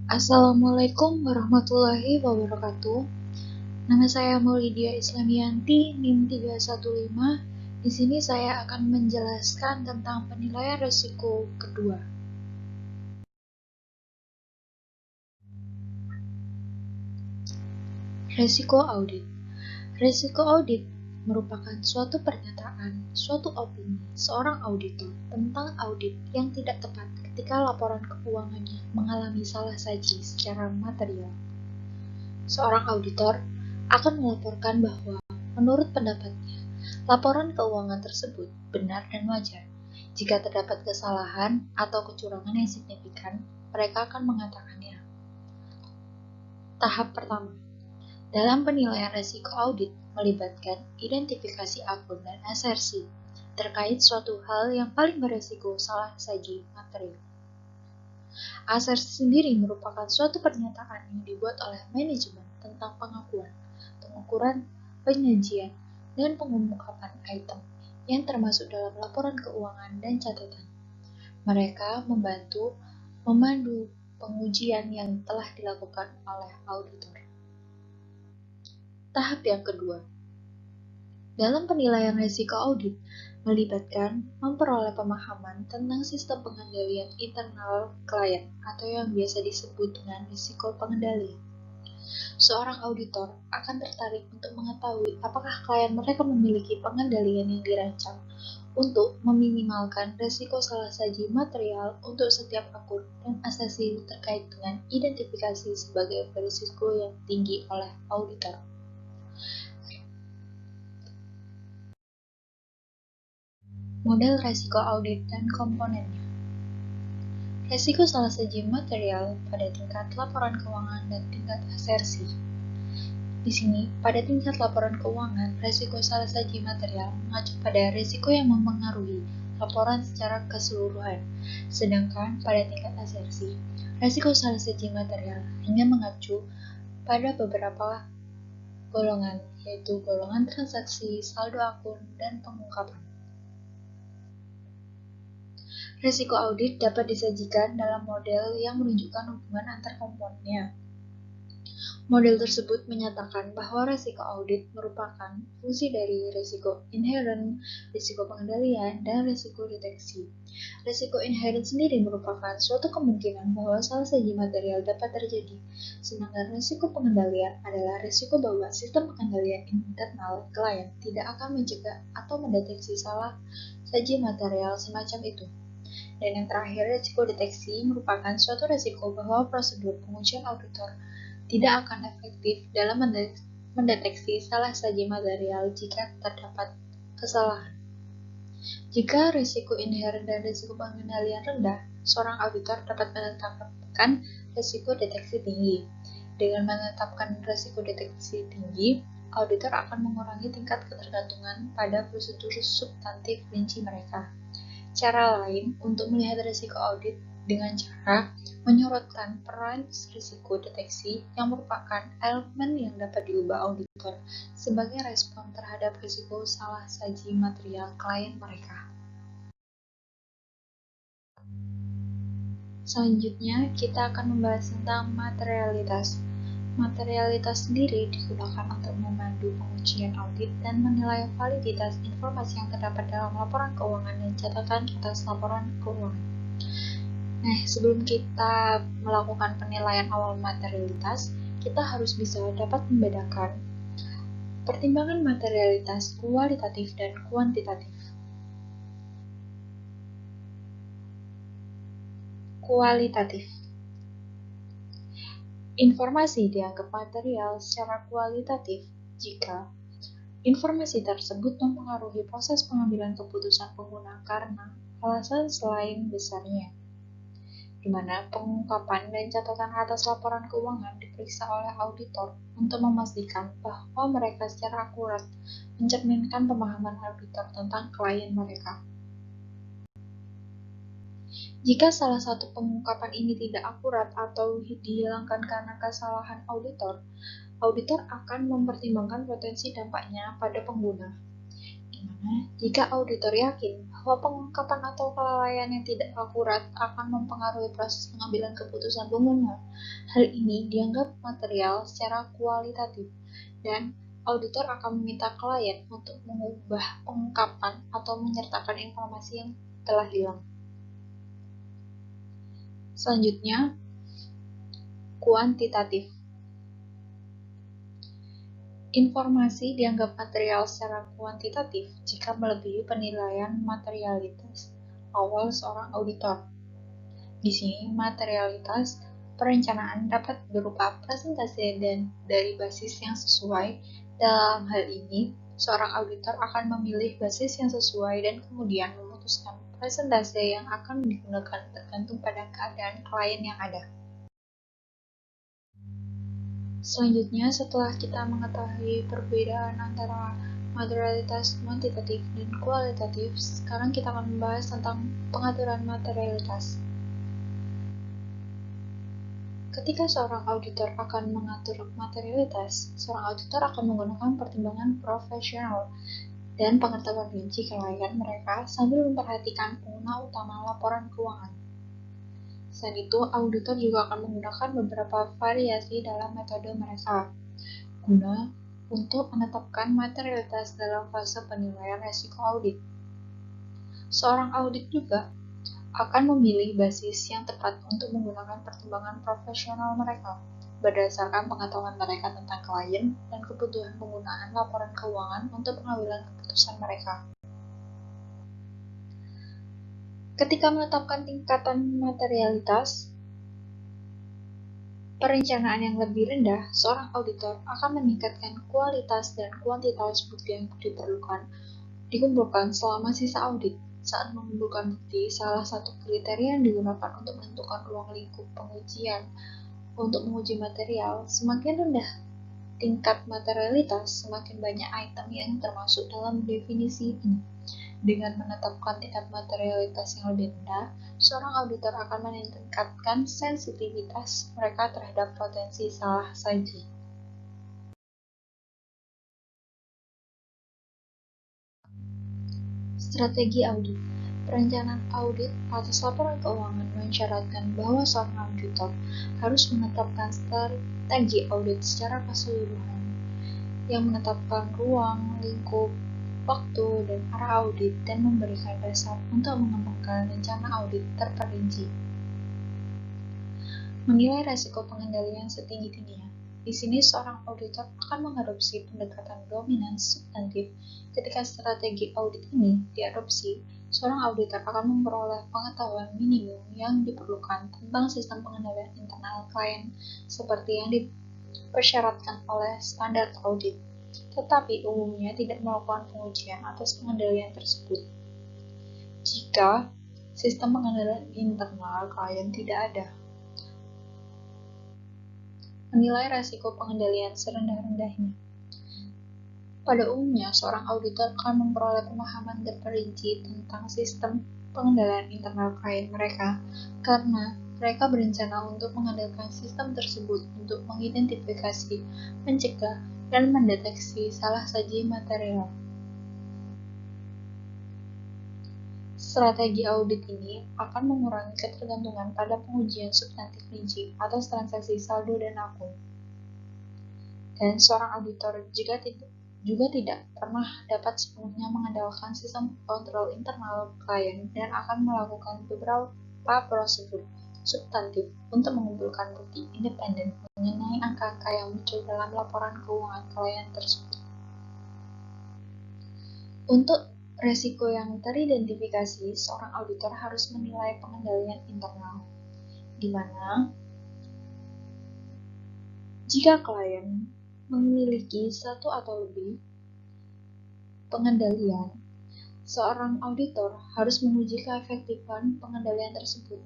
Assalamualaikum warahmatullahi wabarakatuh. Nama saya Maulidia Islamiyanti, NIM 315. Di sini saya akan menjelaskan tentang penilaian risiko kedua. Risiko audit. Risiko audit merupakan suatu pernyataan, suatu opini seorang auditor tentang audit yang tidak tepat ketika laporan keuangannya mengalami salah saji secara material. Seorang auditor akan melaporkan bahwa menurut pendapatnya, laporan keuangan tersebut benar dan wajar. Jika terdapat kesalahan atau kecurangan yang signifikan, mereka akan mengatakannya. Tahap pertama, dalam penilaian risiko audit melibatkan identifikasi akun dan asersi terkait suatu hal yang paling beresiko salah saji material. Asersi sendiri merupakan suatu pernyataan yang dibuat oleh manajemen tentang pengakuan, pengukuran, penyajian, dan pengungkapan item yang termasuk dalam laporan keuangan dan catatan. Mereka memandu pengujian yang telah dilakukan oleh auditor. Tahap yang kedua, dalam penilaian risiko audit melibatkan memperoleh pemahaman tentang sistem pengendalian internal klien atau yang biasa disebut dengan risiko pengendalian. Seorang auditor akan tertarik untuk mengetahui apakah klien mereka memiliki pengendalian yang dirancang untuk meminimalkan risiko salah saji material untuk setiap akun dan asasi terkait dengan identifikasi sebagai risiko yang tinggi oleh auditor. Model risiko audit dan komponennya. Risiko salah saji material pada tingkat laporan keuangan dan tingkat asersi. Di sini, pada tingkat laporan keuangan, risiko salah saji material mengacu pada risiko yang mempengaruhi laporan secara keseluruhan, sedangkan pada tingkat asersi, risiko salah saji material hanya mengacu pada beberapa golongan, yaitu golongan transaksi, saldo akun, dan pengungkapan. Risiko audit dapat disajikan dalam model yang menunjukkan hubungan antar komponennya. Model tersebut menyatakan bahwa risiko audit merupakan fungsi dari risiko inherent, risiko pengendalian, dan risiko deteksi. Risiko inherent sendiri merupakan suatu kemungkinan bahwa salah saji material dapat terjadi, sedangkan risiko pengendalian adalah risiko bahwa sistem pengendalian internal klien tidak akan mencegah atau mendeteksi salah saji material semacam itu. Dan yang terakhir, risiko deteksi merupakan suatu risiko bahwa prosedur pengujian auditor tidak akan efektif dalam mendeteksi salah saji material jika terdapat kesalahan. Jika risiko inherent dan risiko pengendalian rendah, seorang auditor dapat menetapkan risiko deteksi tinggi. Dengan menetapkan risiko deteksi tinggi, auditor akan mengurangi tingkat ketergantungan pada prosedur substantif rinci mereka. Cara lain untuk melihat risiko audit dengan cara menyorotkan peran risiko deteksi yang merupakan elemen yang dapat diubah auditor sebagai respon terhadap risiko salah saji material klien mereka. Selanjutnya, kita akan membahas tentang materialitas. Materialitas sendiri digunakan untuk memandu pengujian audit dan menilai validitas informasi yang terdapat dalam laporan keuangan dan catatan atas laporan keuangan. Nah, sebelum kita melakukan penilaian awal materialitas, kita harus bisa dapat membedakan pertimbangan materialitas kualitatif dan kuantitatif. Kualitatif. Informasi dianggap material secara kualitatif jika informasi tersebut mempengaruhi proses pengambilan keputusan pengguna karena alasan selain besarnya, di mana pengungkapan dan catatan atas laporan keuangan diperiksa oleh auditor untuk memastikan bahwa mereka secara akurat mencerminkan pemahaman auditor tentang klien mereka. Jika salah satu pengungkapan ini tidak akurat atau dihilangkan karena kesalahan auditor, auditor akan mempertimbangkan potensi dampaknya pada pengguna. Di mana jika auditor yakin bahwa pengungkapan atau kelalaian yang tidak akurat akan mempengaruhi proses pengambilan keputusan pengguna. Hal ini dianggap material secara kualitatif, dan auditor akan meminta klien untuk mengubah pengungkapan atau menyertakan informasi yang telah hilang. Selanjutnya, kuantitatif. Informasi dianggap material secara kuantitatif jika melebihi penilaian materialitas awal seorang auditor. Di sini, materialitas perencanaan dapat berupa presentasi dan dari basis yang sesuai. Dalam hal ini, seorang auditor akan memilih basis yang sesuai dan kemudian memutuskan presentasi yang akan digunakan tergantung pada keadaan klien yang ada. Selanjutnya, setelah kita mengetahui perbedaan antara materialitas kuantitatif dan kualitatif, sekarang kita akan membahas tentang pengaturan materialitas. Ketika seorang auditor akan mengatur materialitas, seorang auditor akan menggunakan pertimbangan profesional dan pengetahuan rinci klien mereka sambil memperhatikan pengguna utama laporan keuangan. Selain itu, auditor juga akan menggunakan beberapa variasi dalam metode mereka guna untuk menetapkan materialitas dalam fase penilaian risiko audit. Seorang audit juga akan memilih basis yang tepat untuk menggunakan pertimbangan profesional mereka berdasarkan pengetahuan mereka tentang klien dan kebutuhan penggunaan laporan keuangan untuk pengambilan keputusan mereka. Ketika menetapkan tingkatan materialitas perencanaan yang lebih rendah, seorang auditor akan meningkatkan kualitas dan kuantitas bukti yang dikumpulkan selama sisa audit. Saat mengumpulkan bukti, salah satu kriteria yang digunakan untuk menentukan ruang lingkup pengujian untuk menguji material, semakin rendah tingkat materialitas, semakin banyak item yang termasuk dalam definisi ini. Dengan menetapkan tingkat materialitas yang lebih rendah, seorang auditor akan meningkatkan sensitivitas mereka terhadap potensi salah saji. Strategi audit. Perencanaan audit atas laporan keuangan mensyaratkan bahwa seorang auditor harus menetapkan strategi audit secara keseluruhan yang menetapkan ruang, lingkup, waktu, dan arah audit, dan memberikan dasar untuk mengembangkan rencana audit terperinci. Menilai risiko pengendalian setinggi-tingginya. Di sini, seorang auditor akan mengadopsi pendekatan dominan substantif. Ketika strategi audit ini diadopsi, seorang auditor akan memperoleh pengetahuan minimum yang diperlukan tentang sistem pengendalian internal klien seperti yang dipersyaratkan oleh standar audit, tetapi umumnya tidak melakukan pengujian atas pengendalian tersebut. Jika sistem pengendalian internal klien tidak ada, menilai risiko pengendalian serendah-rendahnya. Pada umumnya, seorang auditor akan memperoleh pemahaman terperinci tentang sistem pengendalian internal klien mereka, karena mereka berencana untuk mengandalkan sistem tersebut untuk mengidentifikasi, mencegah, dan mendeteksi salah saji material. Strategi audit ini akan mengurangi ketergantungan pada pengujian substantif rinci atas transaksi saldo dan akun. Dan seorang auditor juga tidak pernah dapat sepenuhnya mengandalkan sistem kontrol internal klien dan akan melakukan beberapa prosedur substantif untuk mengumpulkan bukti independen mengenai angka-angka yang muncul dalam laporan keuangan klien tersebut. Untuk resiko yang teridentifikasi, seorang auditor harus menilai pengendalian internal, di mana jika klien memiliki satu atau lebih pengendalian, seorang auditor harus menguji keefektifan pengendalian tersebut.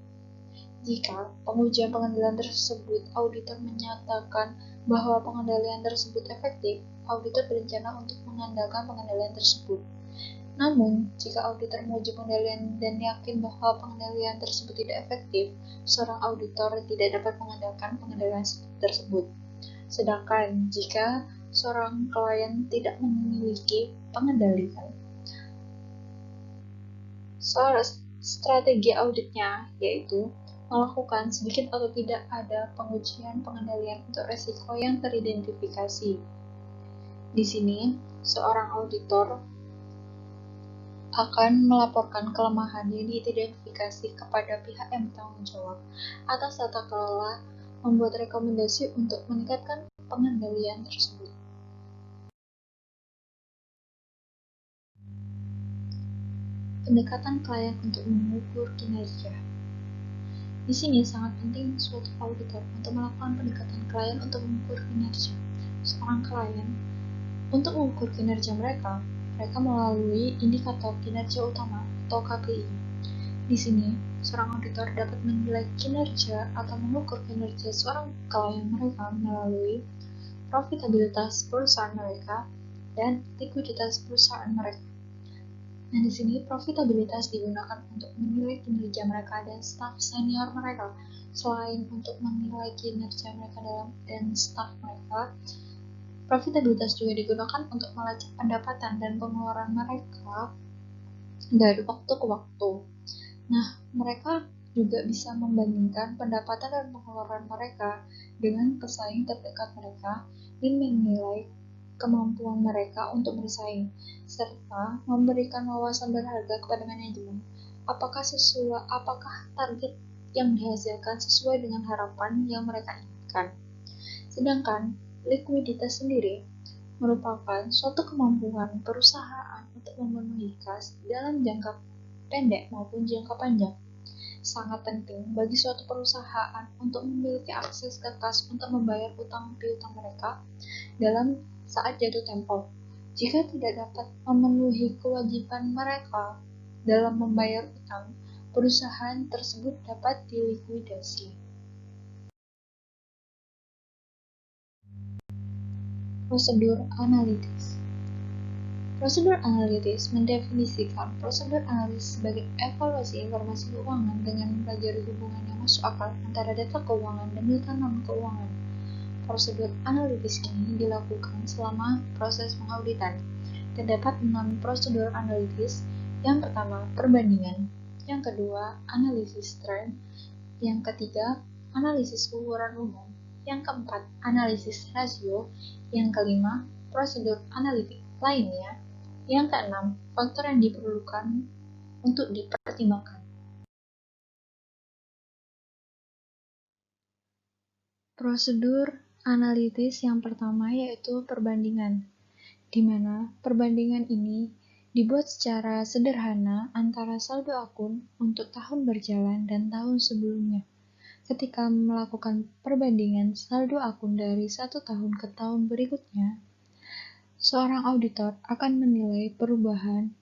Jika pengujian pengendalian tersebut auditor menyatakan bahwa pengendalian tersebut efektif, auditor berencana untuk mengandalkan pengendalian tersebut. Namun, jika auditor menguji pengendalian dan yakin bahwa pengendalian tersebut tidak efektif, seorang auditor tidak dapat mengandalkan pengendalian tersebut. Sedangkan jika seorang klien tidak memiliki pengendalian, Soal strategi auditnya, yaitu melakukan sedikit atau tidak ada pengujian pengendalian untuk risiko yang teridentifikasi. Di sini, seorang auditor akan melaporkan kelemahan yang diidentifikasi kepada pihak yang bertanggung jawab atas tata kelola, membuat rekomendasi untuk meningkatkan pengendalian tersebut. Pendekatan klien untuk mengukur kinerja. Di sini sangat penting suatu auditor untuk melakukan pendekatan klien untuk mengukur kinerja. Seorang klien untuk mengukur kinerja mereka melalui indikator kinerja utama atau KPI. Di sini, seorang auditor dapat menilai kinerja atau mengukur kinerja seorang klien mereka melalui profitabilitas perusahaan mereka dan likuiditas perusahaan mereka. Nah, di sini profitabilitas digunakan untuk menilai kinerja mereka dan staf senior mereka. Selain untuk menilai kinerja mereka dan staf mereka, profitabilitas juga digunakan untuk melacak pendapatan dan pengeluaran mereka dari waktu ke waktu. Nah, mereka juga bisa membandingkan pendapatan dan pengeluaran mereka dengan pesaing terdekat mereka dan menilai kemampuan mereka untuk bersaing, serta memberikan wawasan berharga kepada manajemen. Apakah target yang dihasilkan sesuai dengan harapan yang mereka inginkan. Sedangkan likuiditas sendiri merupakan suatu kemampuan perusahaan untuk memenuhi kas dalam jangka pendek maupun jangka panjang. Sangat penting bagi suatu perusahaan untuk memiliki akses ke kas untuk membayar utang piutang mereka dalam saat jatuh tempo. Jika tidak dapat memenuhi kewajiban mereka dalam membayar utang, perusahaan tersebut dapat dilikuidasi. Prosedur analitis. Prosedur analitis mendefinisikan prosedur analitis sebagai evaluasi informasi keuangan dengan mempelajari hubungan yang masuk akal antara data keuangan dan data non-keuangan. Prosedur analitis ini dilakukan selama proses pengauditan. Terdapat 6 prosedur analitis. Yang pertama, perbandingan. Yang kedua, analisis tren. Yang ketiga, analisis ukuran umum. Yang keempat, analisis rasio. Yang kelima, prosedur analitik lainnya. Yang keenam, faktor yang diperlukan untuk dipertimbangkan. Prosedur analitis yang pertama yaitu perbandingan, di mana perbandingan ini dibuat secara sederhana antara saldo akun untuk tahun berjalan dan tahun sebelumnya. Ketika melakukan perbandingan saldo akun dari satu tahun ke tahun berikutnya, seorang auditor akan menilai perubahan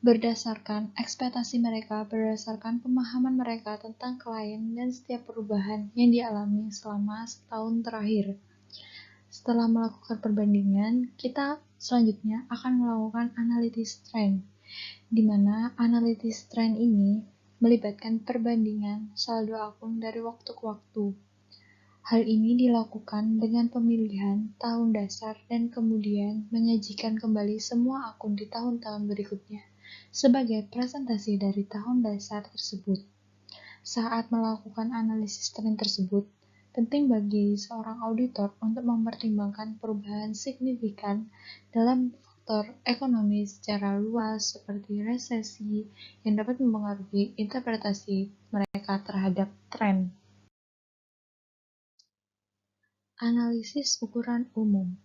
berdasarkan ekspektasi mereka, berdasarkan pemahaman mereka tentang klien dan setiap perubahan yang dialami selama setahun terakhir. Setelah melakukan perbandingan, kita selanjutnya akan melakukan analisis tren, di mana analisis tren ini melibatkan perbandingan saldo akun dari waktu ke waktu. Hal ini dilakukan dengan pemilihan tahun dasar dan kemudian menyajikan kembali semua akun di tahun-tahun berikutnya sebagai presentasi dari tahun dasar tersebut. Saat melakukan analisis tren tersebut, penting bagi seorang auditor untuk mempertimbangkan perubahan signifikan dalam faktor ekonomi secara luas seperti resesi yang dapat mempengaruhi interpretasi mereka terhadap tren. Analisis ukuran umum.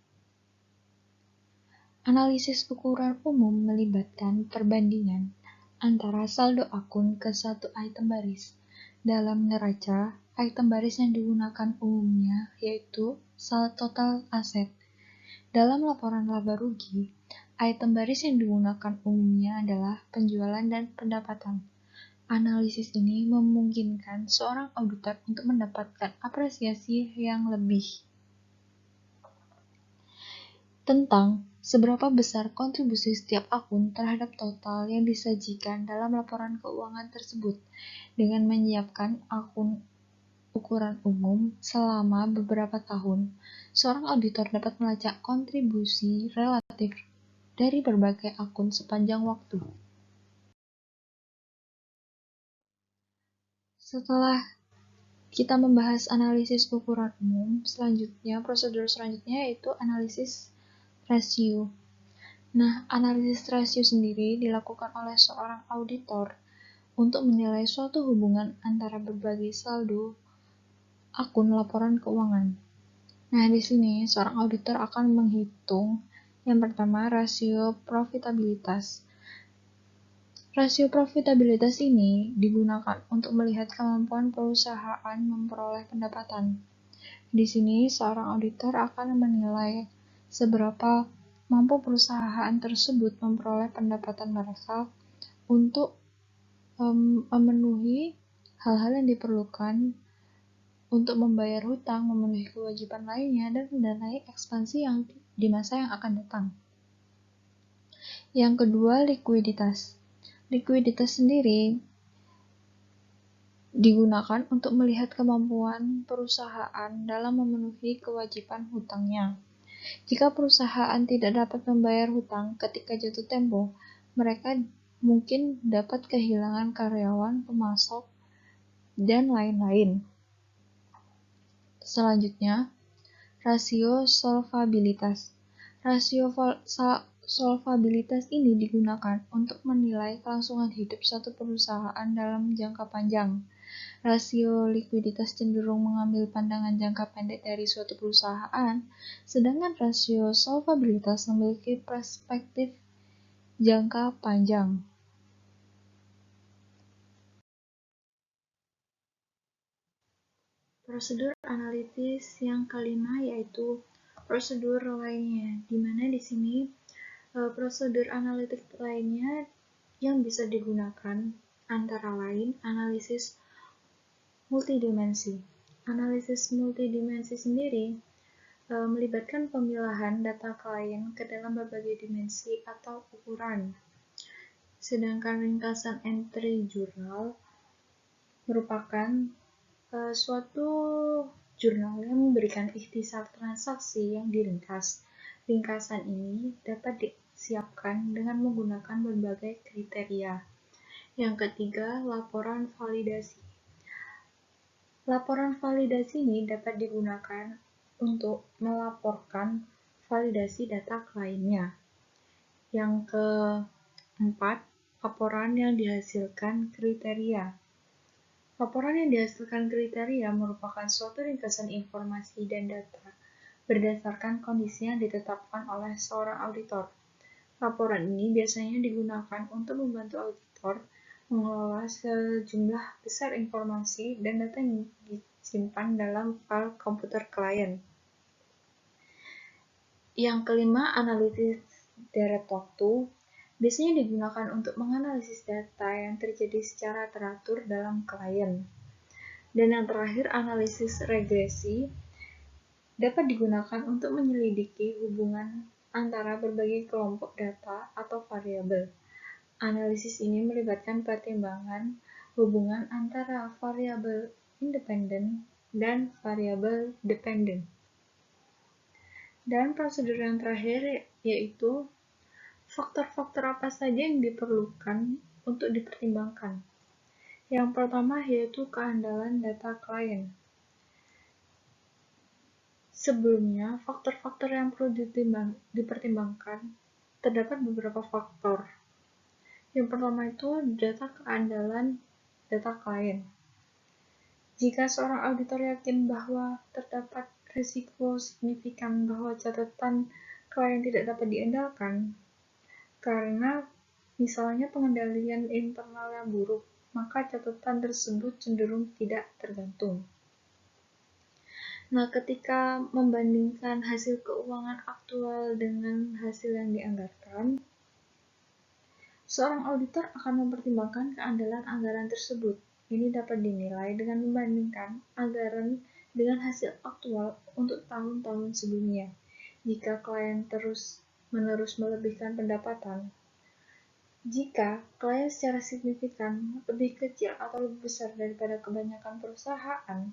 Analisis ukuran umum melibatkan perbandingan antara saldo akun ke satu item baris. Dalam neraca, item baris yang digunakan umumnya yaitu total aset. Dalam laporan laba rugi, item baris yang digunakan umumnya adalah penjualan dan pendapatan. Analisis ini memungkinkan seorang auditor untuk mendapatkan apresiasi yang lebih tentang seberapa besar kontribusi setiap akun terhadap total yang disajikan dalam laporan keuangan tersebut. Dengan menyiapkan akun ukuran umum selama beberapa tahun, seorang auditor dapat melacak kontribusi relatif dari berbagai akun sepanjang waktu. Setelah kita membahas analisis ukuran umum, prosedur selanjutnya yaitu analisis rasio. Nah, analisis rasio sendiri dilakukan oleh seorang auditor untuk menilai suatu hubungan antara berbagai saldo akun laporan keuangan. Nah, di sini seorang auditor akan menghitung yang pertama rasio profitabilitas. Rasio profitabilitas ini digunakan untuk melihat kemampuan perusahaan memperoleh pendapatan. Di sini seorang auditor akan menilai seberapa mampu perusahaan tersebut memperoleh pendapatan mereka untuk memenuhi hal-hal yang diperlukan untuk membayar hutang, memenuhi kewajiban lainnya, dan mendanai ekspansi yang di masa yang akan datang. Yang kedua, likuiditas. Likuiditas sendiri digunakan untuk melihat kemampuan perusahaan dalam memenuhi kewajiban hutangnya. Jika perusahaan tidak dapat membayar hutang ketika jatuh tempo, mereka mungkin dapat kehilangan karyawan, pemasok, dan lain-lain. Selanjutnya, rasio solvabilitas. Rasio solvabilitas ini digunakan untuk menilai kelangsungan hidup suatu perusahaan dalam jangka panjang. Rasio likuiditas cenderung mengambil pandangan jangka pendek dari suatu perusahaan, sedangkan rasio solvabilitas memiliki perspektif jangka panjang. Prosedur analitis yang kelima yaitu prosedur lainnya, di mana di sini prosedur analitik lainnya yang bisa digunakan antara lain analisis multidimensi. Analisis multidimensi sendiri melibatkan pemilahan data klien ke dalam berbagai dimensi atau ukuran. Sedangkan ringkasan entry jurnal merupakan suatu jurnal yang memberikan ikhtisar transaksi yang diringkas. Ringkasan ini dapat disiapkan dengan menggunakan berbagai kriteria. Yang ketiga, laporan validasi. Laporan validasi ini dapat digunakan untuk melaporkan validasi data kliennya. Yang keempat, laporan yang dihasilkan kriteria. Laporan yang dihasilkan kriteria merupakan suatu ringkasan informasi dan data berdasarkan kondisi yang ditetapkan oleh seorang auditor. Laporan ini biasanya digunakan untuk membantu auditor mengelola sejumlah besar informasi dan data yang disimpan dalam file komputer klien. Yang kelima, analisis deret waktu biasanya digunakan untuk menganalisis data yang terjadi secara teratur dalam klien. Dan yang terakhir, analisis regresi dapat digunakan untuk menyelidiki hubungan antara berbagai kelompok data atau variabel. Analisis ini melibatkan pertimbangan hubungan antara variabel independen dan variabel dependen. Dan prosedur yang terakhir yaitu faktor-faktor apa saja yang diperlukan untuk dipertimbangkan. Yang pertama yaitu keandalan data klien. Sebelumnya, faktor-faktor yang perlu dipertimbangkan terdapat beberapa faktor. Yang pertama itu data keandalan data klien. Jika seorang auditor yakin bahwa terdapat risiko signifikan bahwa catatan klien tidak dapat diandalkan, karena misalnya pengendalian internal yang buruk, maka catatan tersebut cenderung tidak tergantung. Nah, ketika membandingkan hasil keuangan aktual dengan hasil yang dianggarkan, seorang auditor akan mempertimbangkan keandalan anggaran tersebut. Ini dapat dinilai dengan membandingkan anggaran dengan hasil aktual untuk tahun-tahun sebelumnya. Jika klien terus-menerus melebihkan pendapatan, jika klien secara signifikan lebih kecil atau lebih besar daripada kebanyakan perusahaan,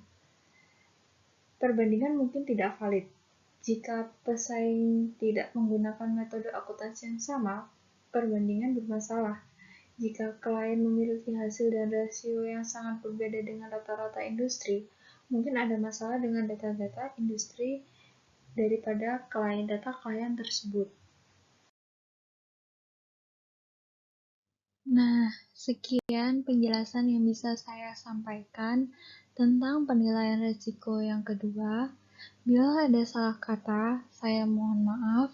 perbandingan mungkin tidak valid. Jika pesaing tidak menggunakan metode akuntansi yang sama, perbandingan bermasalah. Jika klien memiliki hasil dan rasio yang sangat berbeda dengan rata-rata industri, mungkin ada masalah dengan data-data industri daripada data klien tersebut. Nah, sekian penjelasan yang bisa saya sampaikan tentang penilaian risiko yang kedua. Bila ada salah kata, saya mohon maaf.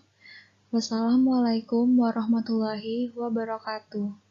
Wassalamualaikum warahmatullahi wabarakatuh.